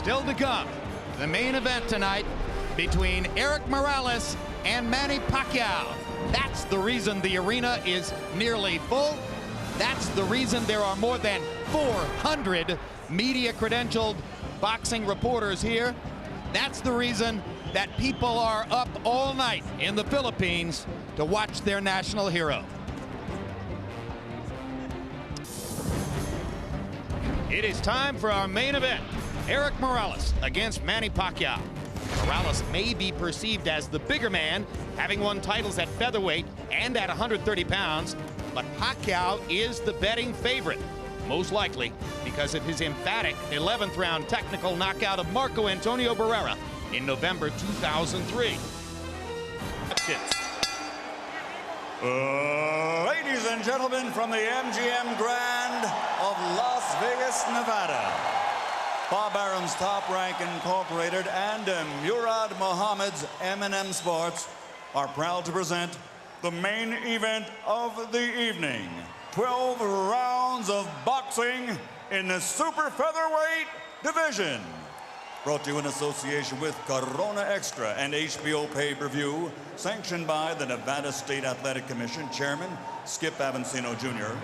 Still to come, the main event tonight between Erik Morales and Manny Paquiao. That's the reason the arena is nearly full. That's the reason there are more than 400 media-credentialed boxing reporters here. That's the reason that people are up all night in the Philippines to watch their national hero. It is time for our main event. Erik Morales against Manny Paquiao. Morales may be perceived as the bigger man, having won titles at featherweight and at 130 pounds, but Paquiao is the betting favorite, most likely because of his emphatic 11th round technical knockout of Marco Antonio Barrera in November 2003. Ladies and gentlemen, from the MGM Grand of Las Vegas, Nevada, Bob Arum's Top Rank Incorporated and Murad Muhammad's M&M Sports are proud to present the main event of the evening. 12 rounds of boxing in the super featherweight division. Brought to you in association with Corona Extra and HBO Pay-Per-View, sanctioned by the Nevada State Athletic Commission Chairman Skip Avancino Jr.,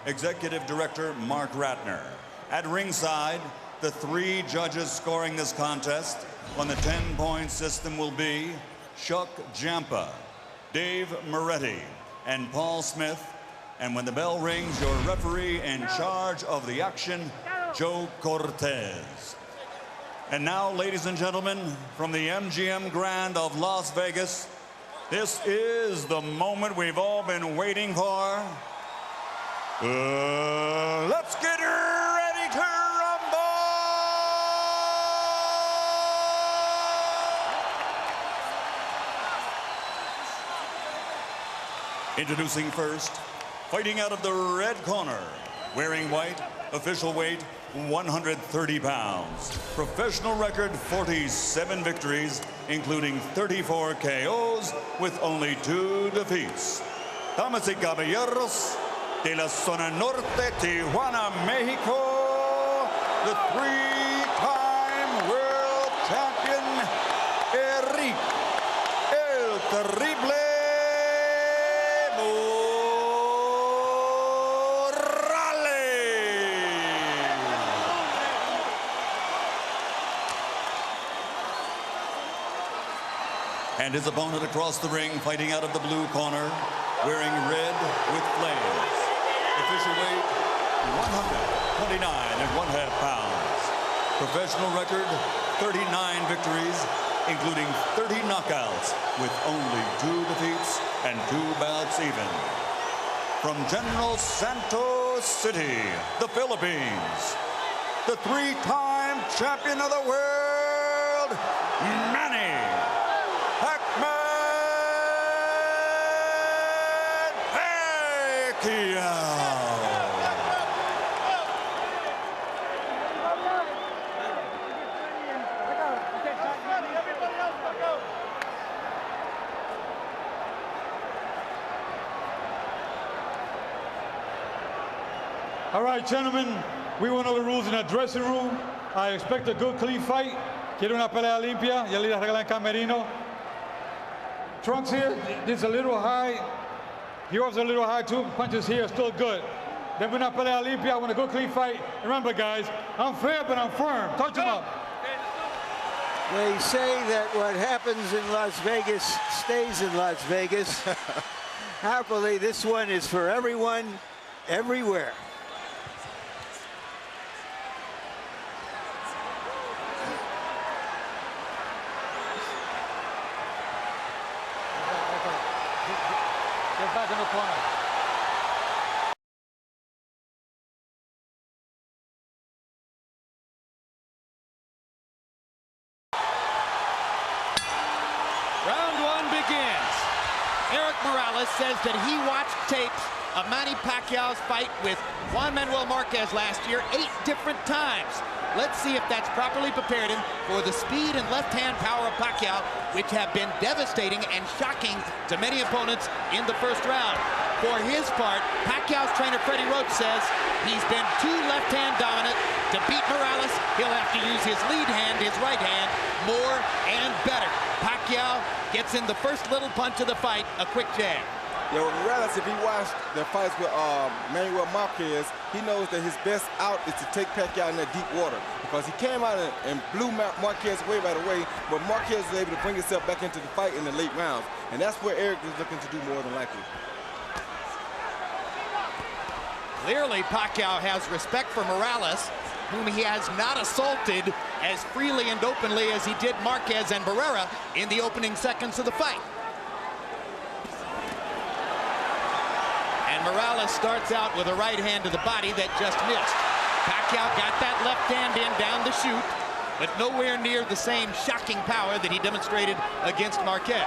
Executive Director Mark Ratner. At ringside, the 3 judges scoring this contest on the 10-point system will be Chuck Jampa, Dave Moretti, and Paul Smith. And when the bell rings, your referee in charge of the action, Joe Cortez. And now, ladies and gentlemen, from the MGM Grand of Las Vegas, this is the moment we've all been waiting for. Let's get ready to rumble! Introducing first, fighting out of the red corner, wearing white, official weight 130 pounds, professional record 47 victories, including 34 KOs with only 2 defeats. Damas y caballeros, de la zona norte, Tijuana, Mexico, the 3-time world champion, Erik, el terrible and his opponent across the ring, fighting out of the blue corner, wearing red with flames. Official weight, 129.5 pounds. Professional record, 39 victories, including 30 knockouts, with only 2 defeats and 2 bouts even. From General Santos City, the Philippines, the 3-time champion of the world, Manny Paquiao. All right, gentlemen, we went over the rules in the dressing room. I expect a good, clean fight. Quiero una pelea limpia. Ya le regalan el camerino. Trunks here, this is a little high. Yours a little high too. Punches here are still good. Then we're not pelea limpia. I want a good, clean fight. Remember, guys, I'm fair, but I'm firm. Touch him up. They say that what happens in Las Vegas stays in Las Vegas. Happily, this one is for everyone, everywhere. Get back in the corner. Round 1 begins. Erik Morales says that he watched tapes of Manny Pacquiao's fight with Juan Manuel Marquez last year 8 different times. Let's see if that's properly prepared him for the speed and left-hand power of Paquiao, which have been devastating and shocking to many opponents in the first round. For his part, Pacquiao's trainer Freddie Roach says he's been too left-hand dominant. To beat Morales, he'll have to use his lead hand, his right hand, more and better. Paquiao gets in the first little punch of the fight, a quick jab. Yeah, well, Morales, if he watched the fights with Manuel Marquez, he knows that his best out is to take Pacquiao in that deep water, because he came out and blew Marquez away right away, but Marquez was able to bring himself back into the fight in the late rounds, and that's where Erik is looking to do more than likely. Clearly, Paquiao has respect for Morales, whom he has not assaulted as freely and openly as he did Marquez and Barrera in the opening seconds of the fight. And Morales starts out with a right hand to the body that just missed. Paquiao got that left hand in down the chute, but nowhere near the same shocking power that he demonstrated against Marquez.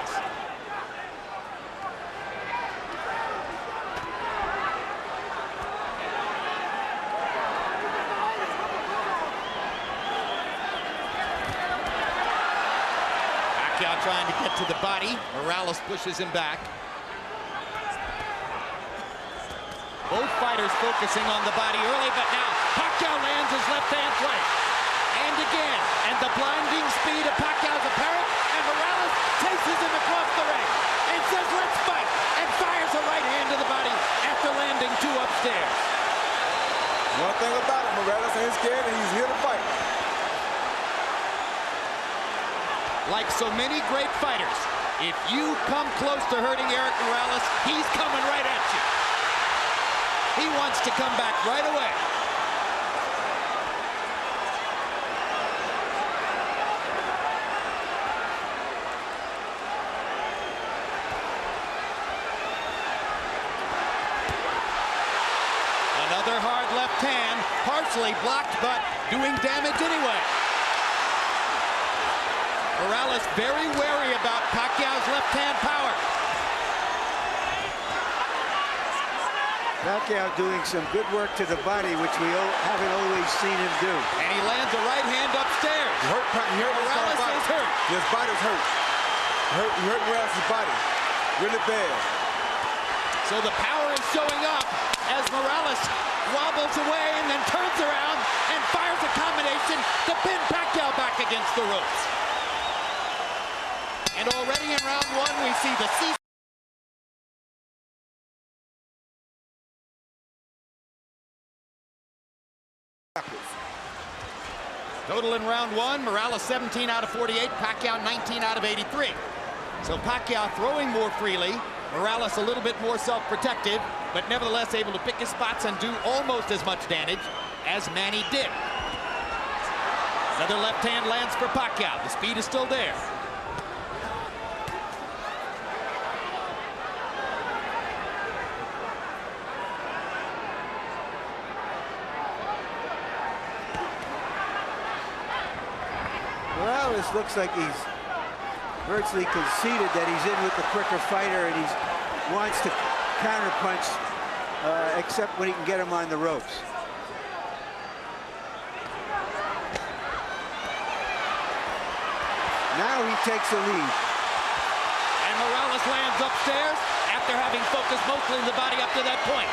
Pacquiao trying to get to the body. Morales pushes him back. Both fighters focusing on the body early, but now Pacquiao lands his left hand twice. And again, and the blinding speed of Pacquiao's apparent, and Morales chases him across the ring and says, "Let's fight," and fires a right hand to the body after landing two upstairs. One thing about it, Morales ain't scared and he's here to fight. Like so many great fighters, if you come close to hurting Erik Morales, he's coming right at you. He wants to come back right away. Another hard left hand, partially blocked, but doing damage anyway. Morales very wary about Pacquiao's left hand power. Pacquiao doing some good work to the body, which we haven't always seen him do. And he lands a right hand upstairs. Morales is hurt. His body's hurt. He hurt Morales' body really bad. So the power is showing up as Morales wobbles away and then turns around and fires a combination to pin Pacquiao back against the ropes. And already in round one, we see the total in round one, Morales 17 out of 48, Pacquiao 19 out of 83. So Pacquiao throwing more freely, Morales a little bit more self-protective, but nevertheless able to pick his spots and do almost as much damage as Manny did. Another left hand lands for Paquiao. The speed is still there. Morales looks like he's virtually conceded that he's in with the quicker fighter, and he wants to counterpunch, except when he can get him on the ropes. Now he takes the lead. And Morales lands upstairs after having focused mostly the body up to that point.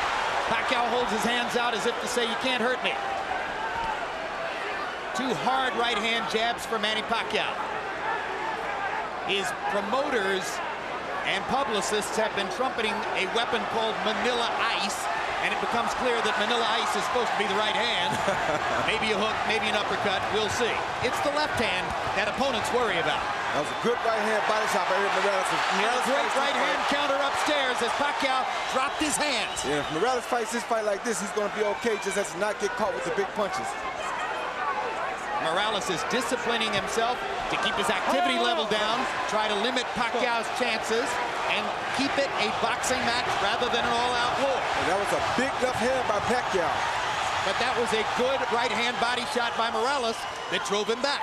Paquiao holds his hands out as if to say, "You can't hurt me." Two hard right hand jabs for Manny Pacquiao. His promoters and publicists have been trumpeting a weapon called Manila Ice, and it becomes clear that Manila Ice is supposed to be the right hand. Maybe a hook, maybe an uppercut, we'll see. It's the left hand that opponents worry about. That was a good right hand body shot by Erik Morales. And a great right hand counter upstairs as Pacquiao dropped his hands. Yeah, if Morales fights this fight like this, he's going to be okay, just has to not get caught with the big punches. Morales is disciplining himself to keep his activity level down, try to limit Pacquiao's chances, and keep it a boxing match rather than an all-out war. And that was a big left hand by Paquiao. But that was a good right-hand body shot by Morales that drove him back.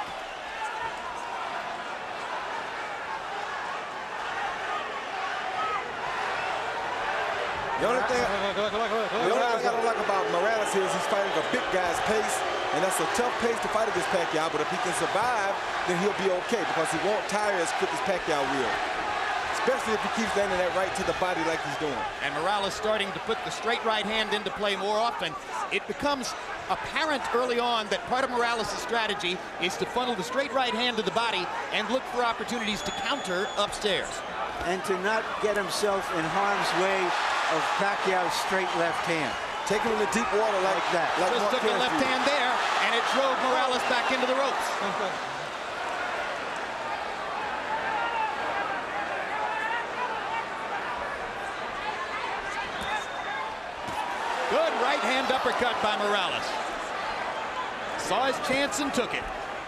The only thing I don't like about Morales here is he's fighting a big guy's pace, and that's a tough pace to fight against Pacquiao, but if he can survive, then he'll be okay, because he won't tire as quick as Pacquiao will. especially if he keeps landing that right to the body like he's doing. And Morales starting to put the straight right hand into play more often. It becomes apparent early on that part of Morales' strategy is to funnel the straight right hand to the body and look for opportunities to counter upstairs. And to not get himself in harm's way of Pacquiao's straight left hand. Take him in the deep water like that. Like Just took the left hand there, and it drove Morales back into the ropes. Good right hand uppercut by Morales. Saw his chance and took it.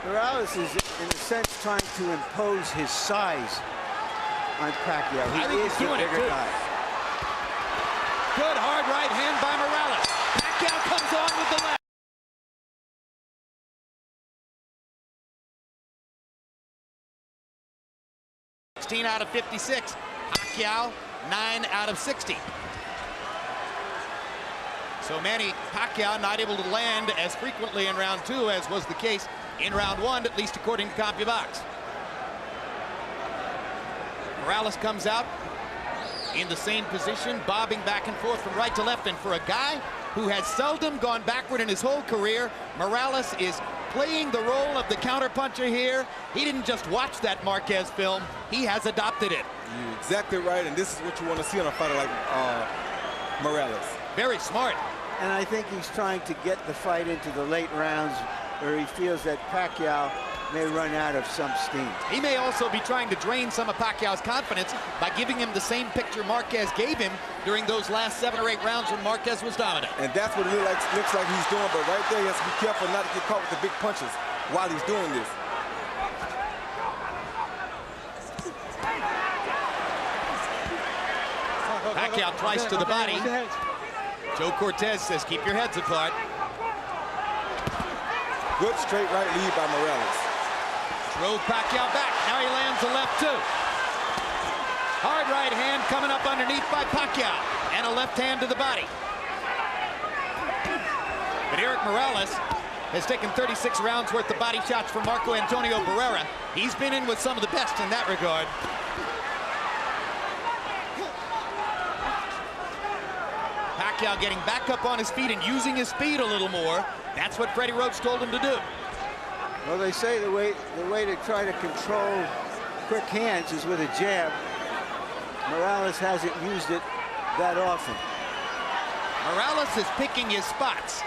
Morales is, in a sense, trying to impose his size on Pacquiao. I think he's doing it too. Good hard right hand by Morales. Pacquiao comes on with the left. (16 out of 56). Paquiao 9 out of 60. So Manny Pacquiao not able to land as frequently in round 2 as was the case in round 1, at least according to CompuBox. Morales comes out in the same position, bobbing back and forth from right to left. And for a guy who has seldom gone backward in his whole career, Morales is playing the role of the counterpuncher here. He didn't just watch that Marquez film, he has adopted it. You're exactly right, and this is what you want to see on a fighter like Morales. Very smart. And I think he's trying to get the fight into the late rounds where he feels that Pacquiao may run out of some steam. He may also be trying to drain some of Pacquiao's confidence by giving him the same picture Marquez gave him during those last 7 or 8 rounds when Marquez was dominant. And that's what it looks like he's doing, but right there he has to be careful not to get caught with the big punches while he's doing this. Pacquiao twice to the body. Joe Cortez says, keep your heads apart. Good straight right lead by Morales. Drove Pacquiao back. Now he lands a left too. Hard right hand coming up underneath by Pacquiao. And a left hand to the body. But Erik Morales has taken 36 rounds worth of body shots from Marco Antonio Barrera. He's been in with some of the best in that regard. Pacquiao getting back up on his feet and using his speed a little more. That's what Freddie Roach told him to do. Well, they say the way to try to control quick hands is with a jab. Morales hasn't used it that often. Morales is picking his spots.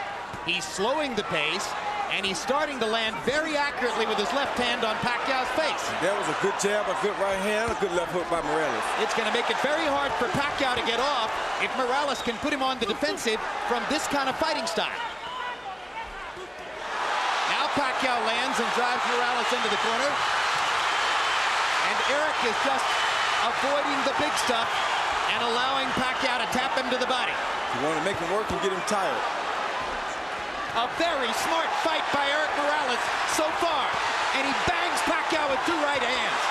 He's slowing the pace, and he's starting to land very accurately with his left hand on Pacquiao's face. That was a good jab, a good right hand, a good left hook by Morales. It's going to make it very hard for Pacquiao to get off if Morales can put him on the defensive from this kind of fighting style. Now Pacquiao lands and drives Morales into the corner. And Erik is just avoiding the big stuff and allowing Pacquiao to tap him to the body. You want to make him work and get him tired. A very smart fight by Erik Morales so far. And he bangs Pacquiao with 2 right hands.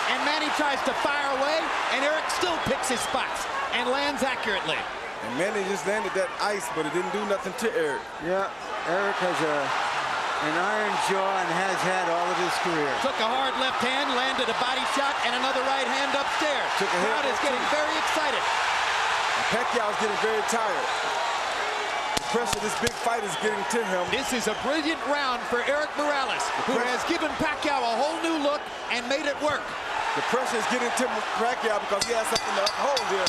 And Manny tries to fire away, and Erik still picks his spots and lands accurately. And Manny just landed that ice, but it didn't do nothing to Erik. Yeah, Erik has an iron jaw and has had all of his career. Took a hard left hand, landed a body shot, and another right hand upstairs. The crowd is getting very excited. And Pacquiao's getting very tired. Pressure this big fight is getting to him. This is a brilliant round for Erik Morales, who has given Pacquiao a whole new look and made it work. The pressure is getting to Pacquiao because he has something to uphold here.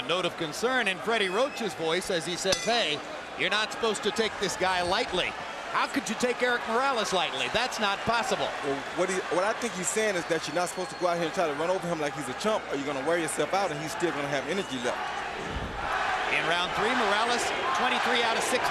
A note of concern in Freddie Roach's voice as he says, hey, you're not supposed to take this guy lightly. How could you take Erik Morales lightly? That's not possible. Well, what I think he's saying is that you're not supposed to go out here and try to run over him like he's a chump, or you're going to wear yourself out and he's still going to have energy left. In round 3, Morales, 23 out of 60.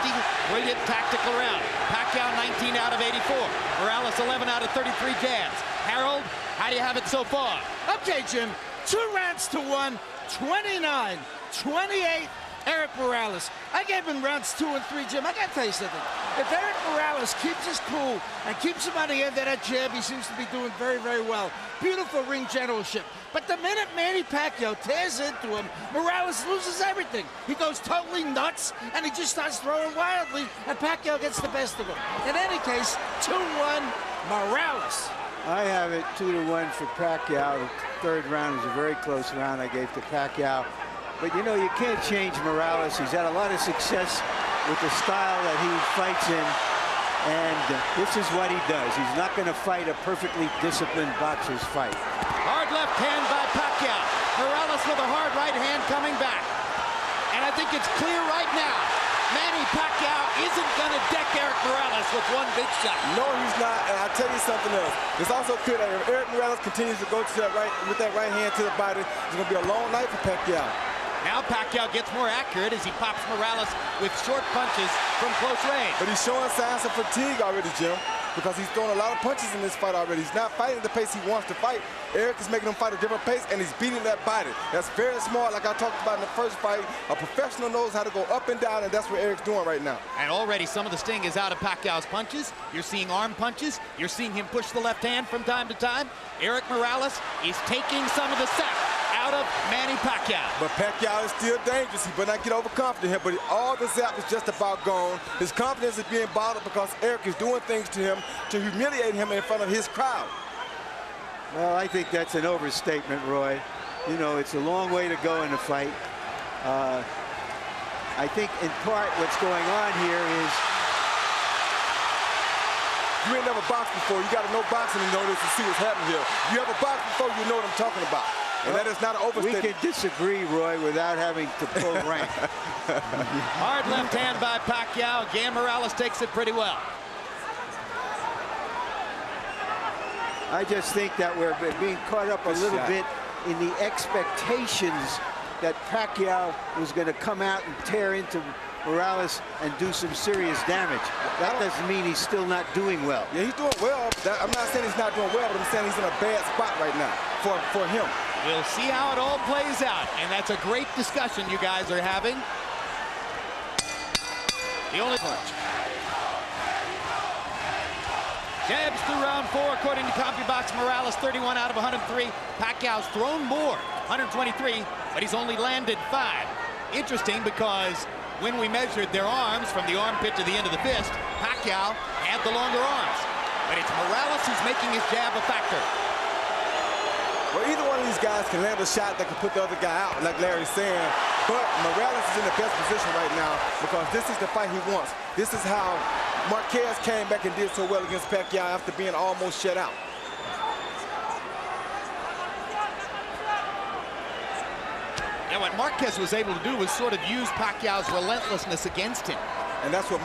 Brilliant tactical round. Pacquiao, 19 out of 84. Morales, 11 out of 33 jabs. Harold, how do you have it so far? Okay, Jim. 2 rounds to 1. 29, 28, Erik Morales. I gave him rounds 2 and 3, Jim. I got to tell you something. If Erik Morales keeps his cool and keeps him on the end of that jab, he seems to be doing very, very well. Beautiful ring generalship. But the minute Manny Pacquiao tears into him, Morales loses everything. He goes totally nuts, and he just starts throwing wildly, and Pacquiao gets the best of him. In any case, 2-1, Morales. I have it 2-1 for Pacquiao. third round was a very close round I gave to Paquiao. But, you know, you can't change Morales. He's had a lot of success with the style that he fights in. And this is what he does. He's not going to fight a perfectly disciplined boxer's fight. Hard left hand by Paquiao. Morales with a hard right hand coming back. And I think it's clear right now, Manny Paquiao isn't going to deck Erik Morales with one big shot. No, he's not. And I'll tell you something else. It's also clear that if Erik Morales continues to go to that with that right hand to the body, it's going to be a long night for Paquiao. Now Paquiao gets more accurate as he pops Morales with short punches from close range. But he's showing signs of fatigue already, Jim, because he's throwing a lot of punches in this fight already. He's not fighting the pace he wants to fight. Erik is making him fight a different pace, and he's beating that body. That's very smart, like I talked about in the first fight. A professional knows how to go up and down, and that's what Erik's doing right now. And already some of the sting is out of Pacquiao's punches. You're seeing arm punches. You're seeing him push the left hand from time to time. Erik Morales is taking some of the sap out of Manny Paquiao. But Paquiao is still dangerous. He better not get overconfident here, but all the zap is just about gone. His confidence is being bottled because Erik is doing things to him to humiliate him in front of his crowd. Well, I think that's an overstatement, Roy. You know, it's a long way to go in the fight. I think in part what's going on here is you ain't never boxed before. You got to know boxing in order to see what's happening here. You ever boxed before, you know what I'm talking about. And that is not an overstatement. We can disagree, Roy, without having to pull rank. Hard left hand by Paquiao. Again, Morales takes it pretty well. I just think that we're being caught up a little bit in the expectations that Paquiao was going to come out and tear into Morales and do some serious damage. That doesn't mean he's still not doing well. Yeah, he's doing well. I'm not saying he's not doing well, but I'm saying he's in a bad spot right now for him. We'll see how it all plays out, and that's a great discussion you guys are having. The only punch. Jabs through round 4, according to CompuBox. Morales 31 out of 103. Pacquiao's thrown more, 123, but he's only landed 5. Interesting because when we measured their arms from the armpit to the end of the fist, Paquiao had the longer arms. But it's Morales who's making his jab a factor. Well, either one of these guys can land a shot that can put the other guy out, like Larry's saying. But Morales is in the best position right now because this is the fight he wants. This is how Marquez came back and did so well against Paquiao after being almost shut out. Yeah, what Marquez was able to do was sort of use Pacquiao's relentlessness against him. And that's what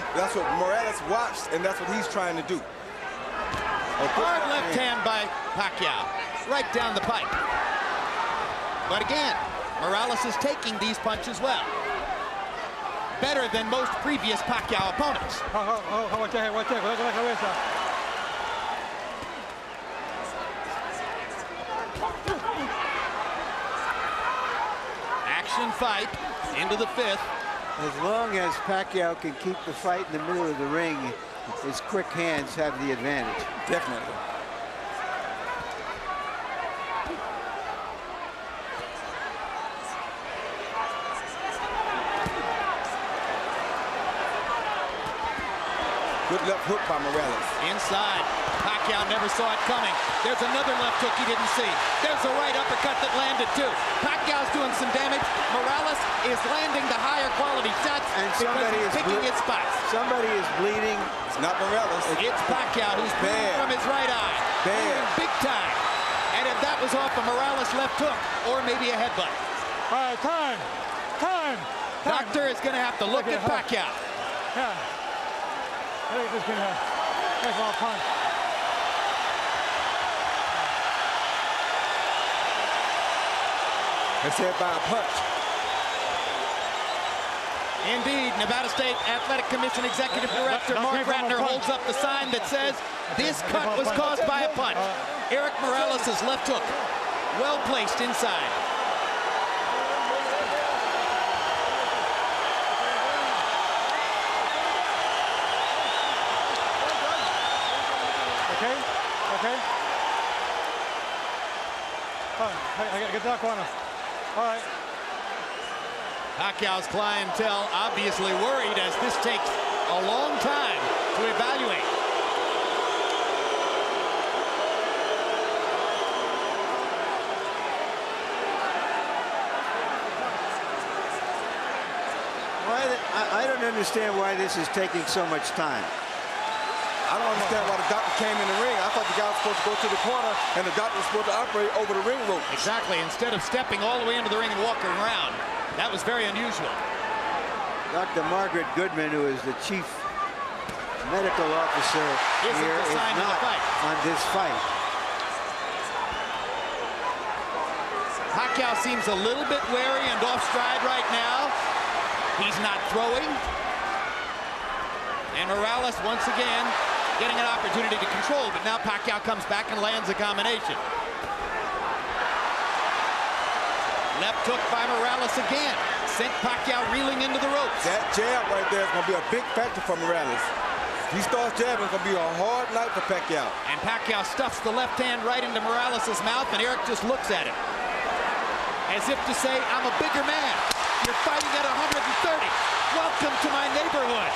Morales watched, and that's what he's trying to do. A hard left hand by Paquiao, right down the pipe. But again, Morales is taking these punches well. Better than most previous Paquiao opponents. Action fight into the 5th. As long as Paquiao can keep the fight in the middle of the ring, his quick hands have the advantage. Definitely. Good left hook by Morales. Inside. Paquiao never saw it coming. There's another left hook he didn't see. There's a right uppercut that landed too. Pacquiao's doing some damage. Morales is landing the higher quality shots and because he's picking his spots. Somebody is bleeding. It's not Morales. It's Paquiao who's bleeding from his right eye. Bad. Big time. And if that was off a Morales left hook or maybe a headbutt. All right, time. Doctor is going to have to look at Paquiao. Yeah. I think this can take all punch. It's hit by a punch. Indeed, Nevada State Athletic Commission Executive Director Mark Ratner holds up the sign that says this cut was caused by a punch. Erik Morales' left hook, well placed inside. Okay. All right, I gotta get that corner. All right. Pacquiao's clientele obviously worried as this takes a long time to evaluate. understand why this is taking so much time. I don't understand why the doctor came in the ring. I thought the guy was supposed to go to the corner and the doctor was supposed to operate over the ring rope. Exactly, instead of stepping all the way into the ring and walking around. That was very unusual. Dr. Margaret Goodman, who is the chief medical officer here, is not on this fight. Paquiao seems a little bit wary and off stride right now. He's not throwing. And Morales once again getting an opportunity to control, but now Paquiao comes back and lands a combination. Left hook by Morales again. Sent Paquiao reeling into the ropes. That jab right there is going to be a big factor for Morales. If he starts jabbing, it's going to be a hard night for Paquiao. And Paquiao stuffs the left hand right into Morales' mouth, and Erik just looks at him. As if to say, I'm a bigger man. You're fighting at 130. Welcome to my neighborhood.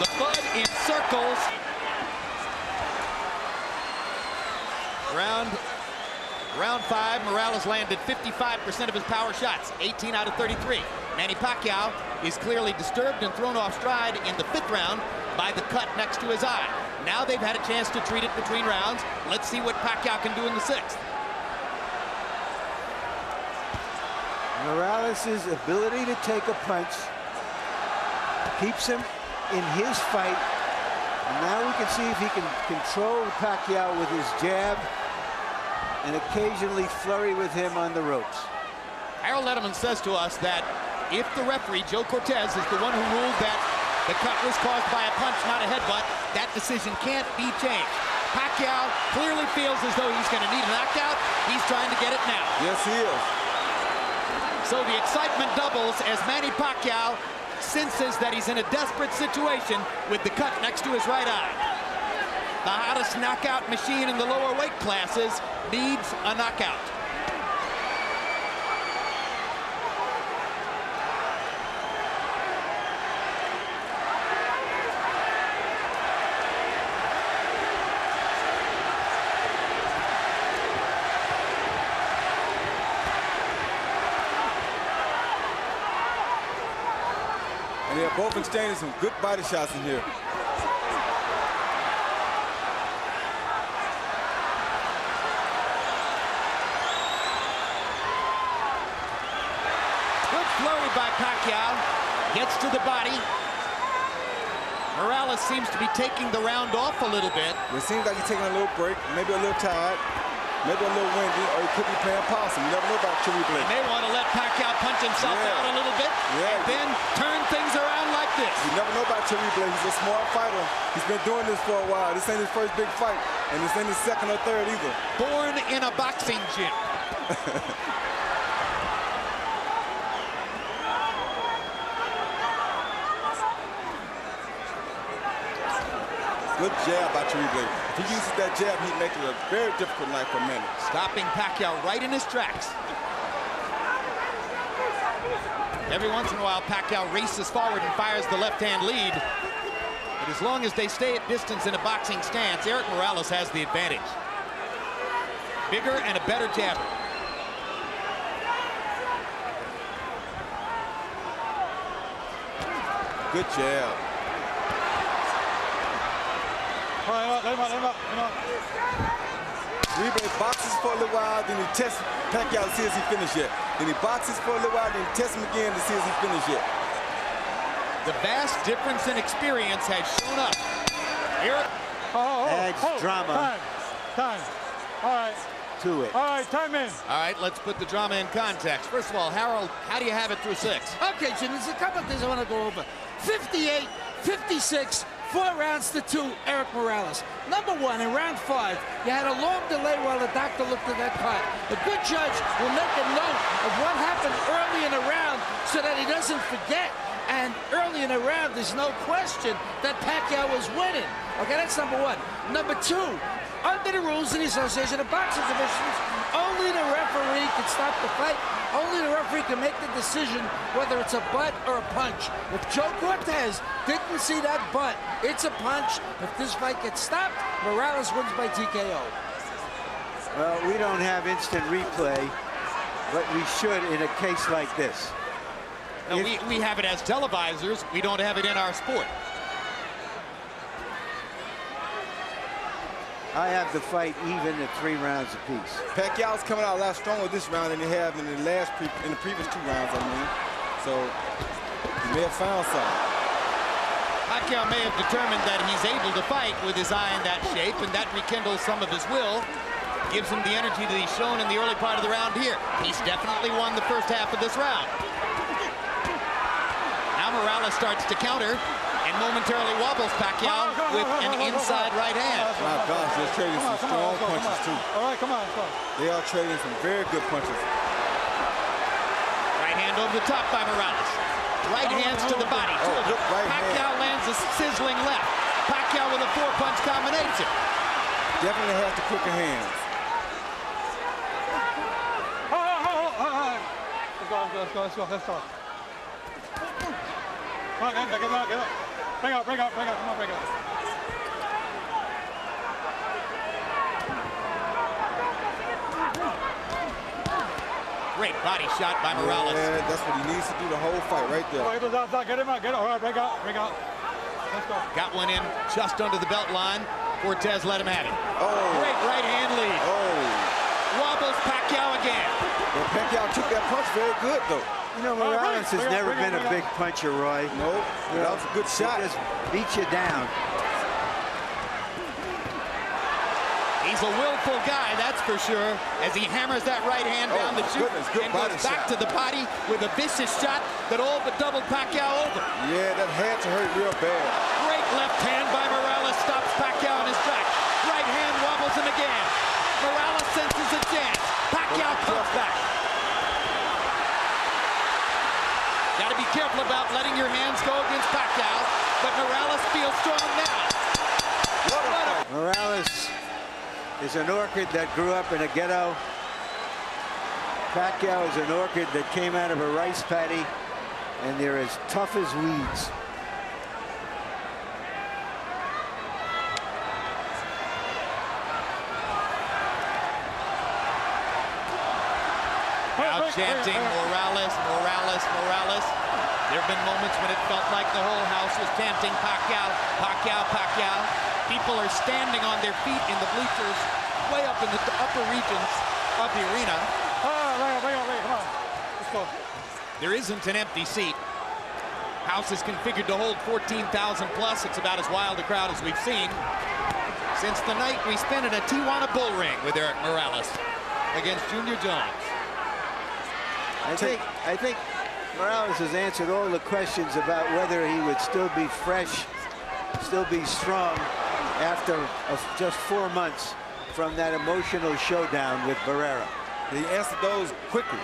The Bud in circles. Round 5, Morales landed 55% of his power shots, 18 out of 33. Manny Paquiao is clearly disturbed and thrown off stride in the 5th round by the cut next to his eye. Now they've had a chance to treat it between rounds. Let's see what Paquiao can do in the 6th. Morales' ability to take a punch keeps him in his fight. And now we can see if he can control Paquiao with his jab and occasionally flurry with him on the ropes. Harold Edelman says to us that if the referee, Joe Cortez, is the one who ruled that the cut was caused by a punch, not a headbutt, that decision can't be changed. Paquiao clearly feels as though he's going to need a knockout. He's trying to get it now. Yes, he is. So the excitement doubles as Manny Paquiao senses that he's in a desperate situation with the cut next to his right eye. The hottest knockout machine in the lower weight classes needs a knockout. And they're both exchanging some good body shots in here. Good flurry by Paquiao. Gets to the body. Morales seems to be taking the round off a little bit. It seems like he's taking a little break, maybe a little tired, maybe a little windy, or he could be playing possum. You never know about Cherry Blake. He may want to let Paquiao punch himself out a little bit and then turn things around like this. You never know about Cherry Blake. He's a smart fighter. He's been doing this for a while. This ain't his first big fight, and this ain't his second or third either. Born in a boxing gym. Good jab by Cherry Blake. If he uses that jab, he'd make it a very difficult night for Manny. Stopping Paquiao right in his tracks. Every once in a while, Paquiao races forward and fires the left-hand lead. But as long as they stay at distance in a boxing stance, Erik Morales has the advantage. Bigger and a better jabber. Good jab. All right, let him out. Cherry boxes for a little while, then he tests Paquiao to see if he finished yet. Then he boxes for a little while, then he tests him again to see if he finished yet. The vast difference in experience has shown up. Erik. Adds drama. Time. All right. To it. All right, time in. All right, let's put the drama in context. First of all, Harold, how do you have it through 6? Okay, Jim, there's a couple of things I want to go over. 58, 56, 4 rounds to 2, Erik Morales. Number 1, in round 5, you had a long delay while the doctor looked at that cut. A good judge will make a note of what happened early in the round so that he doesn't forget. And early in the round, there's no question that Paquiao was winning. Okay, that's number 1. Number 2, under the rules of the Association of Boxing Commissions, only the referee can stop the fight. Only the referee can make the decision whether it's a butt or a punch. If Joe Cortez didn't see that butt, it's a punch. If this fight gets stopped, Morales wins by TKO. Well, we don't have instant replay, but we should in a case like this. No, we have it as televisors. We don't have it in our sport. I have the fight even at 3 rounds apiece. Pacquiao's coming out a lot stronger this round than he have in the previous 2 rounds, I mean. So he may have found something. Paquiao may have determined that he's able to fight with his eye in that shape, and that rekindles some of his will, gives him the energy that he's shown in the early part of the round here. He's definitely won the first half of this round. Now Morales starts to counter and momentarily wobbles Paquiao with an inside right hand. My gosh, they're trading some strong punches too. All right, come on. They are trading some very good punches. Right hand over the top by Morales. Right hands to the body. Paquiao lands a sizzling left. Paquiao with a 4-punch combination. Definitely has the quicker hands. Let's go. Come on, get up. Break out. Come on, break out. Great body shot by Morales. Yeah, that's what he needs to do the whole fight right there. Get him out. All right, break out. Let's go. Got one in just under the belt line. Cortez let him have it. Oh. Great right hand lead. Oh. Wobbles Paquiao again. Well, Paquiao took that punch very good, though. You know, Morales has never been a big puncher, Roy. No, that was a good shot. He just beat you down. He's a willful guy, that's for sure, as he hammers that right hand down the chute and goes back to the body with a vicious shot that all but doubled Paquiao over. Yeah, that had to hurt real bad. Great left hand by Morales stops Paquiao in his tracks. Right hand wobbles him again. Morales senses a chance. Paquiao comes back. Got to be careful about letting your hands go against Paquiao, but Morales feels strong now. Morales is an orchid that grew up in a ghetto. Paquiao is an orchid that came out of a rice paddy, and they're as tough as weeds. Now chanting Morales. There have been moments when it felt like the whole house was chanting Paquiao. People are standing on their feet in the bleachers, way up in the upper regions of the arena. Come on. Let's go. There isn't an empty seat. House is configured to hold 14,000 plus. It's about as wild a crowd as we've seen since the night we spent in a Tijuana bull ring with Erik Morales against Junior Jones. I think Morales has answered all the questions about whether he would still be fresh, still be strong after just 4 months from that emotional showdown with Barrera. He answered those quickly.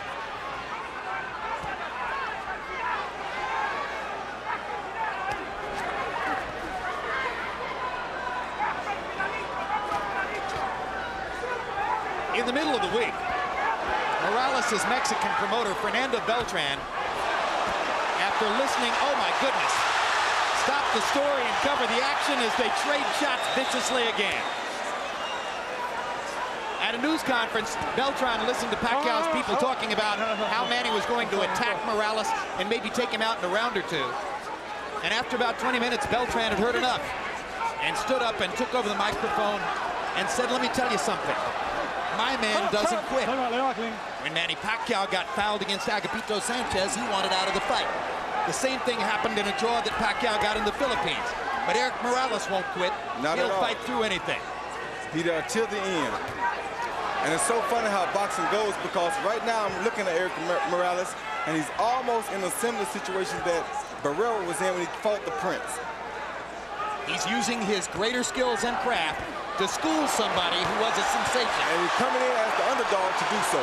In the middle of the week, Morales' Mexican promoter, Fernando Beltran, after listening, oh my goodness, stop the story and cover the action as they trade shots viciously again. At a news conference, Beltran listened to Pacquiao's people talking about how Manny was going to attack Morales and maybe take him out in a round or two. And after about 20 minutes, Beltran had heard enough and stood up and took over the microphone and said, let me tell you something. My man doesn't quit. When Manny Paquiao got fouled against Agapito Sanchez, he wanted out of the fight. The same thing happened in a draw that Paquiao got in the Philippines. But Erik Morales won't quit. He'll fight through anything. He there till the end. And it's so funny how boxing goes, because right now I'm looking at Erik Morales, and he's almost in a similar situation that Barrera was in when he fought the Prince. He's using his greater skills and craft to school somebody who was a sensation. And he's coming in as the underdog to do so.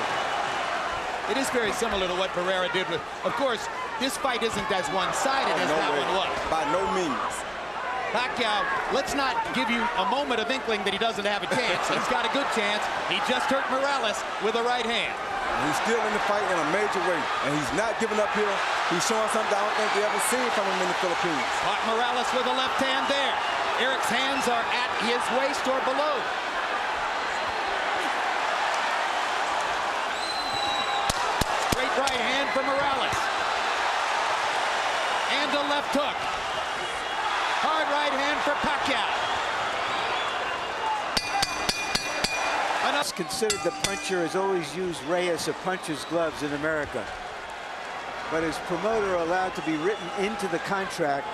It is very similar to what Barrera did with, of course, this fight isn't as one-sided as that one was. By no means. Paquiao, let's not give you a moment of inkling that he doesn't have a chance. He's got a good chance. He just hurt Morales with a right hand. He's still in the fight in a major way, and he's not giving up here. He's showing something I don't think they ever seen from him in the Philippines. Caught Morales with a left hand there. Erik's hands are at his waist or below. for Morales. And a left hook. Hard right hand for Paquiao. It's considered the puncher has always used Reyes of puncher's gloves in America. But his promoter allowed to be written into the contract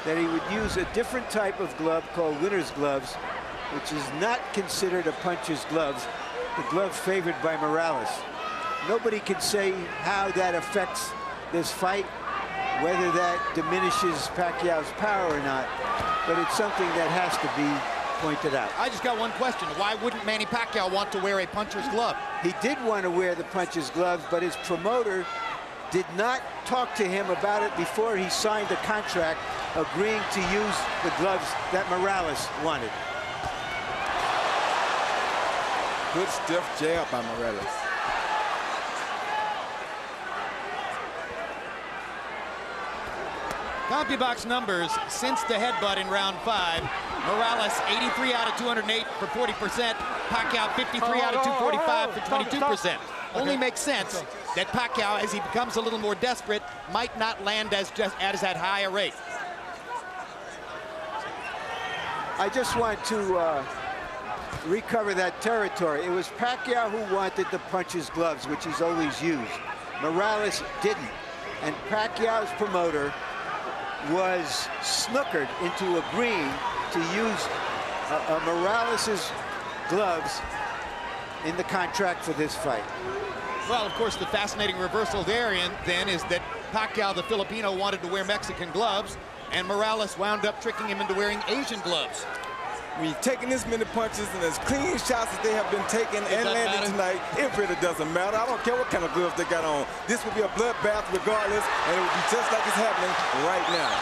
that he would use a different type of glove called winner's gloves, which is not considered a puncher's gloves, the glove favored by Morales. Nobody can say how that affects this fight, whether that diminishes Pacquiao's power or not, but it's something that has to be pointed out. I just got one question. Why wouldn't Manny Pacquiao want to wear a puncher's glove? He did want to wear the puncher's gloves, but his promoter did not talk to him about it before he signed the contract, agreeing to use the gloves that Morales wanted. Good stiff jab by Morales. CompuBox numbers since the headbutt in round 5. Morales 83 out of 208 for 40%. Pacquiao 53 out of 245 for 22%. Only makes sense that Pacquiao, as he becomes a little more desperate, might not land as at high a rate. I just want to recover that territory. It was Pacquiao who wanted the puncher's gloves, which he's always used. Morales didn't. And Pacquiao's promoter was snookered into agreeing to use Morales's gloves in the contract for this fight. Well, of course, the fascinating reversal therein then is that Paquiao, the Filipino, wanted to wear Mexican gloves, and Morales wound up tricking him into wearing Asian gloves. When you're taking this many punches and as clean shots as they have been taking and landing tonight, it really doesn't matter. I don't care what kind of gloves they got on. This will be a bloodbath regardless, and it will be just like it's happening right now.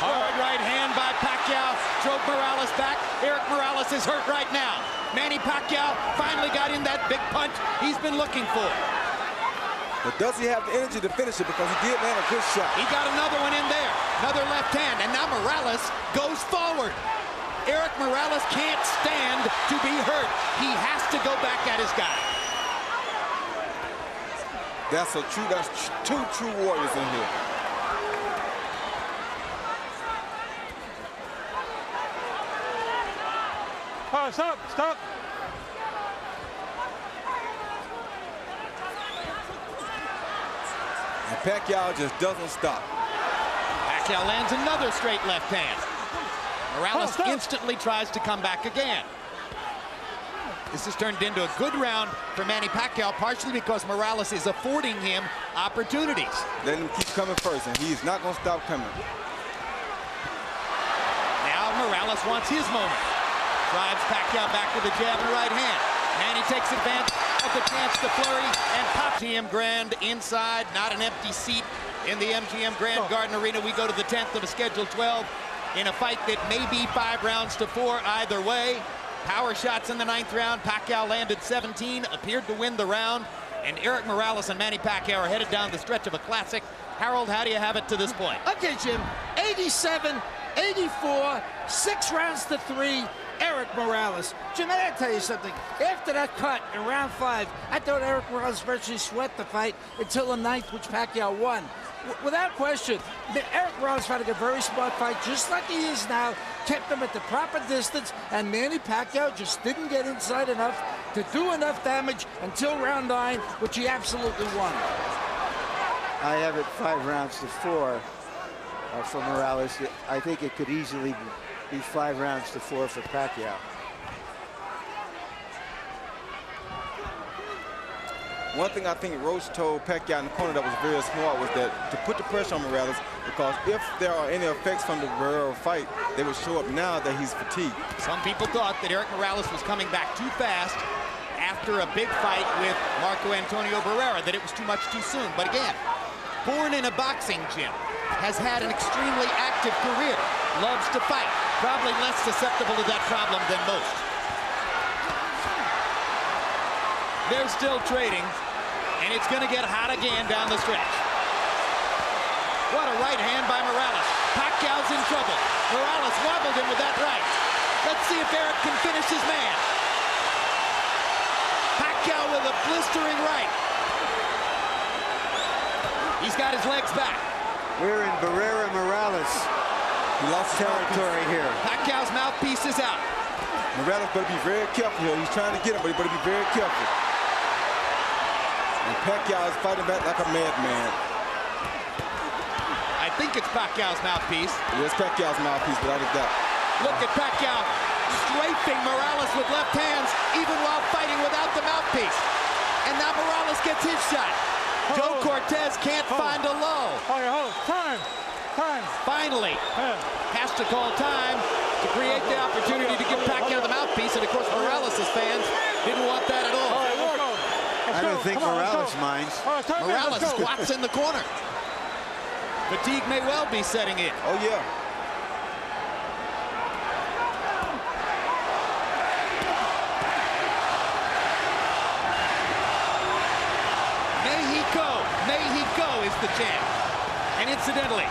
Hard right hand by Paquiao drove Morales back. Erik Morales is hurt right now. Manny Pacquiao finally got in that big punch he's been looking for. But does he have the energy to finish it? Because he did land a good shot. He got another one in there. Another left hand, and now Morales goes forward. Erik Morales can't stand to be hurt. He has to go back at his guy. That's two true warriors in here. Oh, stop, stop. And Pacquiao just doesn't stop. Pacquiao lands another straight left hand. Morales instantly tries to come back again. This has turned into a good round for Manny Pacquiao, partially because Morales is affording him opportunities. Let him keep coming first, and he's not going to stop coming. Now Morales wants his moment. Drives Pacquiao back with a jab and right hand. Manny takes advantage of the chance to flurry and pops MGM Grand inside. Not an empty seat in the MGM Grand Garden Arena. We go to the 10th of a scheduled 12 in a fight that may be 5 rounds to 4 either way. Power shots in the 9th round. Pacquiao landed 17, appeared to win the round. And Erik Morales and Manny Pacquiao are headed down the stretch of a classic. Harold, how do you have it to this point? Okay, Jim, 87, 84, 6 rounds to 3. Erik Morales. Jim, I gotta tell you something. After that cut in round 5, I thought Erik Morales virtually swept the fight until the 9th, which Pacquiao won. Without question, Erik Morales fighting a very smart fight, just like he is now, kept him at the proper distance, and Manny Pacquiao just didn't get inside enough to do enough damage until round 9, which he absolutely won. I have it 5 rounds to 4 for Morales. I think it could easily be 5 rounds to 4 for Pacquiao. One thing I think Roach told Pacquiao in the corner that was very smart was that to put the pressure on Morales, because if there are any effects from the Barrera fight, they would show up now that he's fatigued. Some people thought that Erik Morales was coming back too fast after a big fight with Marco Antonio Barrera, that it was too much too soon. But again, born in a boxing gym, has had an extremely active career, loves to fight, probably less susceptible to that problem than most. They're still trading, and it's going to get hot again down the stretch. What a right hand by Morales. Pacquiao's in trouble. Morales wobbled him with that right. Let's see if Erik can finish his man. Pacquiao with a blistering right. He's got his legs back. We're in Barrera Morales He lost his territory here. Pacquiao's mouthpiece is out. Morales better be very careful here. He's trying to get him, but he better be very careful. And Paquiao is fighting back like a madman. I think it's Pacquiao's mouthpiece. Yes, Pacquiao's mouthpiece, without a doubt. Look at Paquiao strafing Morales with left hands, even while fighting without the mouthpiece. And now Morales gets his shot. Joe Cortez can't find a low. Time. Finally, has to call time to create the opportunity to give Pacquiao the mouthpiece. And of course, Morales' fans didn't want that at all. I don't think Morales minds. Morales squats in the corner. Fatigue may well be setting in. Oh, yeah. Mexico is the champ. And incidentally,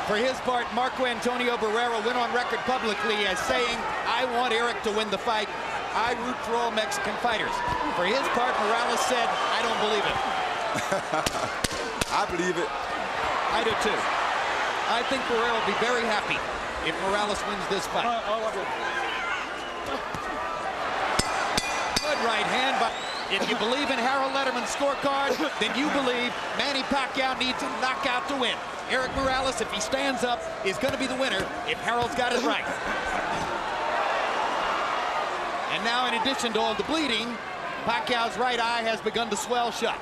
for his part, Marco Antonio Barrera went on record publicly as saying, I want Erik to win the fight. I root for all Mexican fighters. For his part, Morales said, I don't believe it. I believe it. I do too. I think Barrera will be very happy if Morales wins this fight. Good right hand, but if you believe in Harold Letterman's scorecard, then you believe Manny Pacquiao needs a knockout to win. Erik Morales, if he stands up, is going to be the winner if Harold's got it right. And now, in addition to all the bleeding, Pacquiao's right eye has begun to swell shut.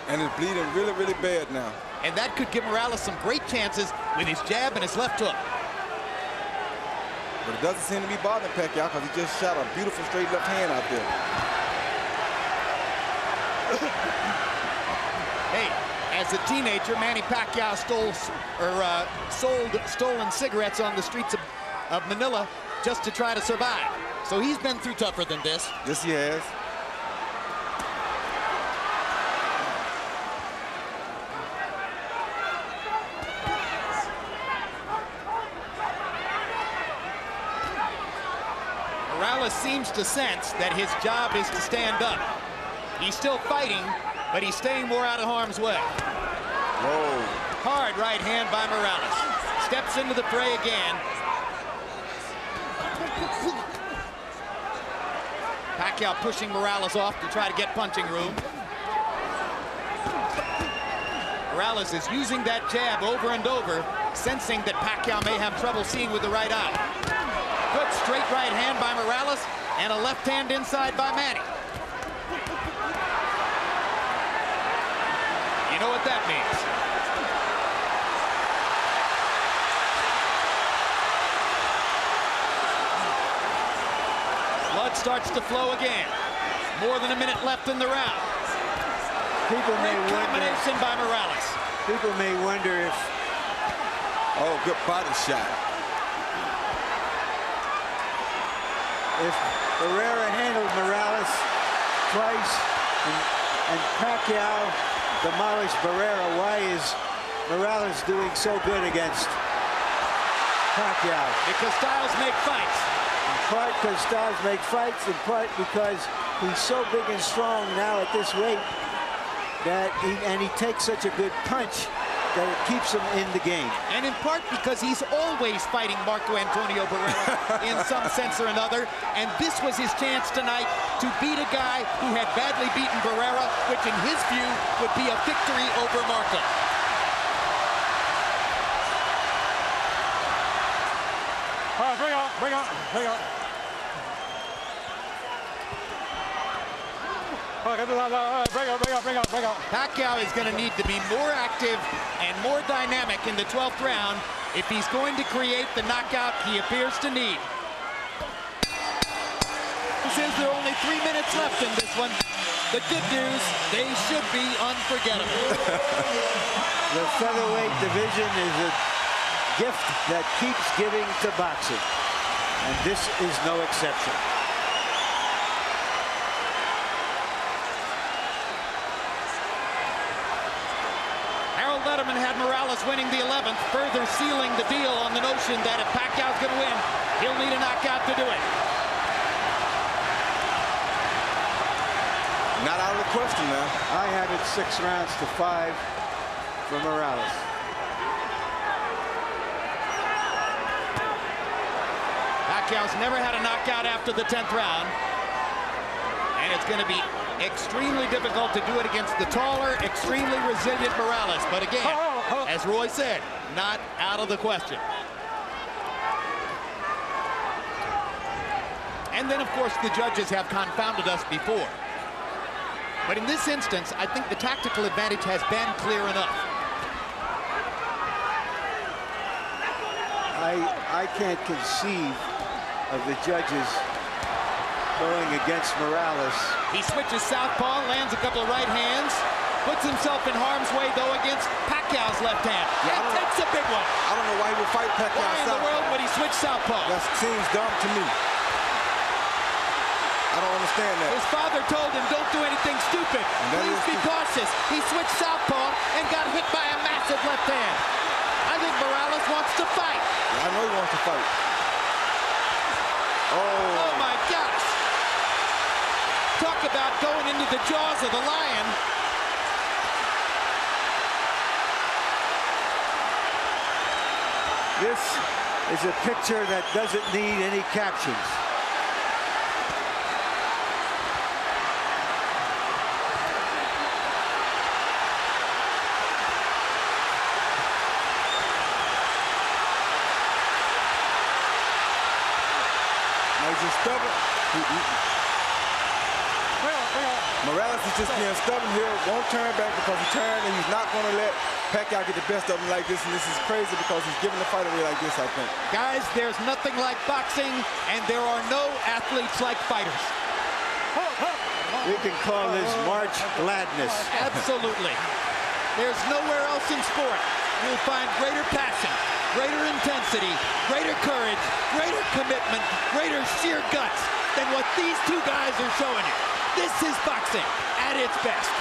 And it's bleeding really, really bad now. And that could give Morales some great chances with his jab and his left hook. But it doesn't seem to be bothering Pacquiao because he just shot a beautiful straight left hand out there. Hey, as a teenager, Manny Pacquiao sold stolen cigarettes on the streets of Manila just to try to survive. So he's been through tougher than this. Yes, he has. Morales seems to sense that his job is to stand up. He's still fighting, but he's staying more out of harm's way. Whoa. Hard right hand by Morales. Steps into the fray again. Pacquiao pushing Morales off to try to get punching room. Morales is using that jab over and over, sensing that Pacquiao may have trouble seeing with the right eye. Good straight right hand by Morales and a left hand inside by Manny. You know what that means. Blood starts to flow again. More than a minute left in the round. People may Great wonder. combination by Morales. People may wonder if. Oh, good body shot. If Barrera handled Morales twice and Pacquiao demolished Barrera, why is Morales doing so good against Pacquiao? Because styles make fights. In part because styles make fights, in part because he's so big and strong now at this weight that he takes such a good punch that it keeps him in the game. And in part because he's always fighting Marco Antonio Barrera in some sense or another. And this was his chance tonight to beat a guy who had badly beaten Barrera, which in his view would be a victory over Marco. All right, bring on. Bring on. Pacquiao is going to need to be more active and more dynamic in the 12th round if he's going to create the knockout he appears to need. Since there are only 3 minutes left in this one, the good news, they should be unforgettable. The featherweight division is a gift that keeps giving to boxing, and this is no exception. Harold Letterman had Morales winning the 11th, further sealing the deal on the notion that if Pacquiao's going to win, he'll need a knockout to do it. Not out of the question now. I have it 6 rounds to 5 for Morales. Paquiao's never had a knockout after the 10th round. And it's going to be extremely difficult to do it against the taller, extremely resilient Morales. But again, as Roy said, not out of the question. And then, of course, the judges have confounded us before. But in this instance, I think the tactical advantage has been clear enough. I can't conceive of the judges going against Morales. He switches southpaw, lands a couple of right hands, puts himself in harm's way, though, against Paquiao's left hand. Yeah, that's a big one. I don't know why he would fight Paquiao. Why in the world would he switch southpaw? That seems dumb to me. I don't understand that. His father told him, don't do anything stupid. Please be cautious. He switched southpaw and got hit by a massive left hand. I think Morales wants to fight. Yeah, I know he wants to fight. Oh my gosh. Talk about going into the jaws of the lion. This is a picture that doesn't need any captions. He's just stubborn. Morales is just being stubborn here, won't turn back because he turned, and he's not going to let Paquiao get the best of him like this, and this is crazy because he's giving the fight away like this, I think. Guys, there's nothing like boxing, and there are no athletes like fighters. We can call this March Gladness. Absolutely. There's nowhere else in sport you'll find greater passion, greater intensity, greater courage, greater commitment, greater sheer guts than what these two guys are showing you. This is boxing at its best.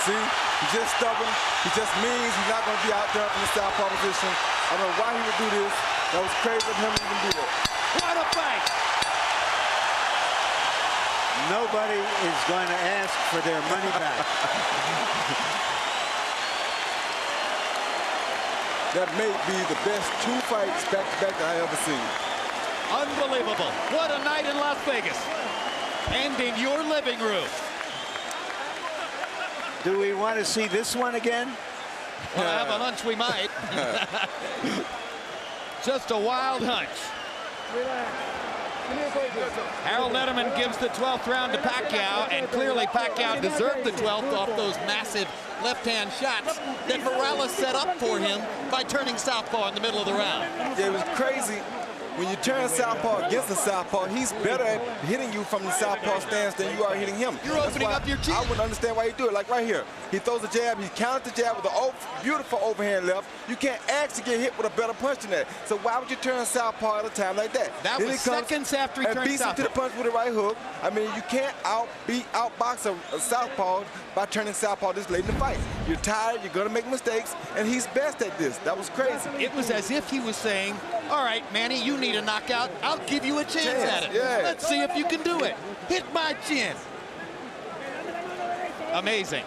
See, he's just stubborn. He just means he's not going to be out there in the southpaw position. I don't know why he would do this. That was crazy of him to even do that. What a fight! Nobody is going to ask for their money back. That may be the best two fights back-to-back that I ever seen. Unbelievable. What a night in Las Vegas. And in your living room. Do we want to see this one again? Well, I have a hunch we might. Just a wild hunch. Harold Letterman gives the 12th round to Paquiao, and clearly Paquiao deserved the 12th off those massive left-hand shots that Morales set up for him by turning southpaw in the middle of the round. Yeah, it was crazy. When you turn southpaw against the southpaw, he's better at hitting you from the southpaw stance than you are hitting him. You're opening up your chin. I wouldn't understand why he do it. Like right here, he throws a jab, he counters the jab with a beautiful overhand left. You can't ask to get hit with a better punch than that. So why would you turn southpaw at a time like that? That was seconds after he turned beats him to the punch with a right hook. I mean, you can't outbox a southpaw by turning southpaw this late in the fight. You're tired, you're gonna make mistakes, and he's best at this. That was crazy. It was as if he was saying, all right, Manny, you need a knockout. I'll give you a chance at it. Yeah. Let's see if you can do it. Hit my chin. Amazing.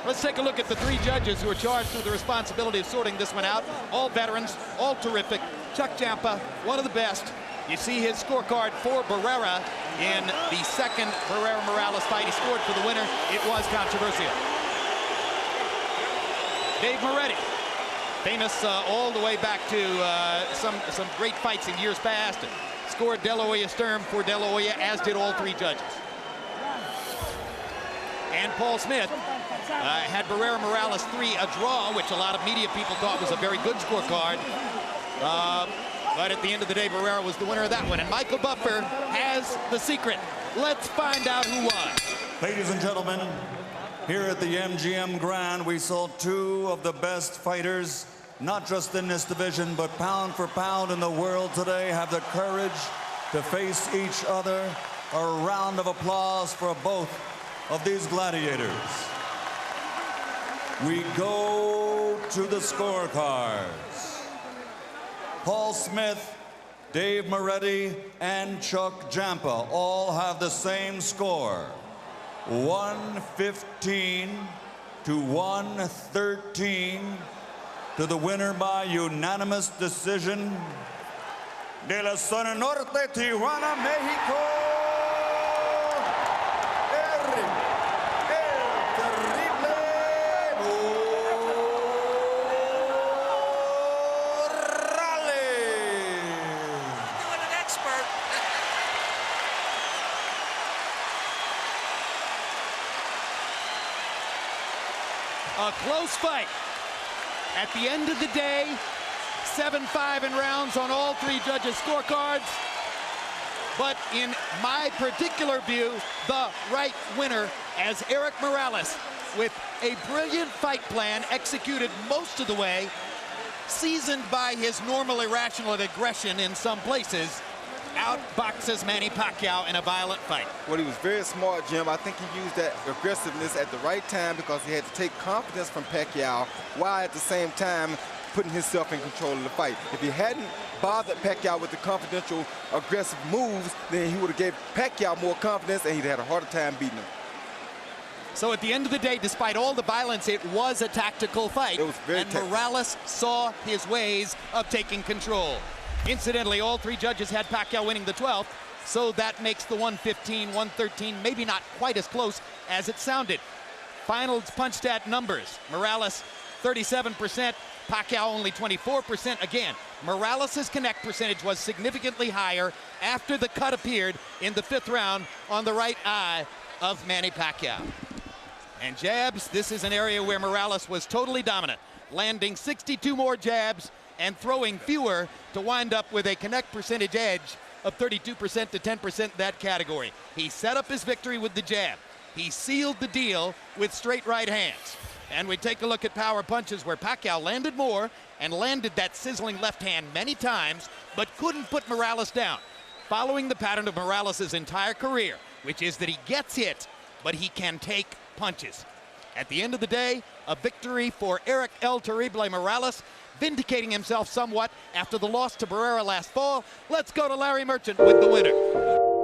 Let's take a look at the three judges who are charged with the responsibility of sorting this one out. All veterans, all terrific. Chuck Champa, one of the best. You see his scorecard for Barrera in the second Barrera-Morales fight. He scored for the winner. It was controversial. Dave Moretti, famous all the way back to some great fights in years past. Scored De La Hoya Sturm for De La Hoya, as did all three judges. And Paul Smith had Barrera-Morales 3 a draw, which a lot of media people thought was a very good scorecard. But at the end of the day, Barrera was the winner of that one. And Michael Buffer has the secret. Let's find out who won. Ladies and gentlemen, here at the MGM Grand, we saw two of the best fighters, not just in this division, but pound for pound in the world today, have the courage to face each other. A round of applause for both of these gladiators. We go to the scorecards. Paul Smith Dave Moretti and Chuck Jampa all have the same score. 115 to 113 to the winner by unanimous decision. De la zona norte, Tijuana, Mexico, Erik, el terrible Doing an expert. A close fight. At the end of the day, 7-5 in rounds on all three judges' scorecards. But in my particular view, the right winner as Erik Morales, with a brilliant fight plan executed most of the way, seasoned by his normal irrational aggression in some places, outboxes Manny Paquiao in a violent fight. Well, he was very smart, Jim. I think he used that aggressiveness at the right time because he had to take confidence from Paquiao while at the same time putting himself in control of the fight. If he hadn't bothered Paquiao with the confidential, aggressive moves, then he would have gave Paquiao more confidence and he'd had a harder time beating him. So at the end of the day, despite all the violence, it was a tactical fight. It was very and tactical. Morales saw his ways of taking control. Incidentally, all three judges had Paquiao winning the 12th, so that makes the 115, 113 maybe not quite as close as it sounded. Finals punch stat numbers. Morales 37%, Paquiao only 24%. Again, Morales' connect percentage was significantly higher after the cut appeared in the 5th round on the right eye of Manny Paquiao. And jabs, this is an area where Morales was totally dominant, landing 62 more jabs and throwing fewer to wind up with a connect percentage edge of 32% to 10% in that category. He set up his victory with the jab. He sealed the deal with straight right hands. And we take a look at power punches where Paquiao landed more and landed that sizzling left hand many times, but couldn't put Morales down, following the pattern of Morales' entire career, which is that he gets hit, but he can take punches. At the end of the day, a victory for Erik El Terrible Morales, vindicating himself somewhat after the loss to Barrera last fall. Let's go to Larry Merchant with the winner.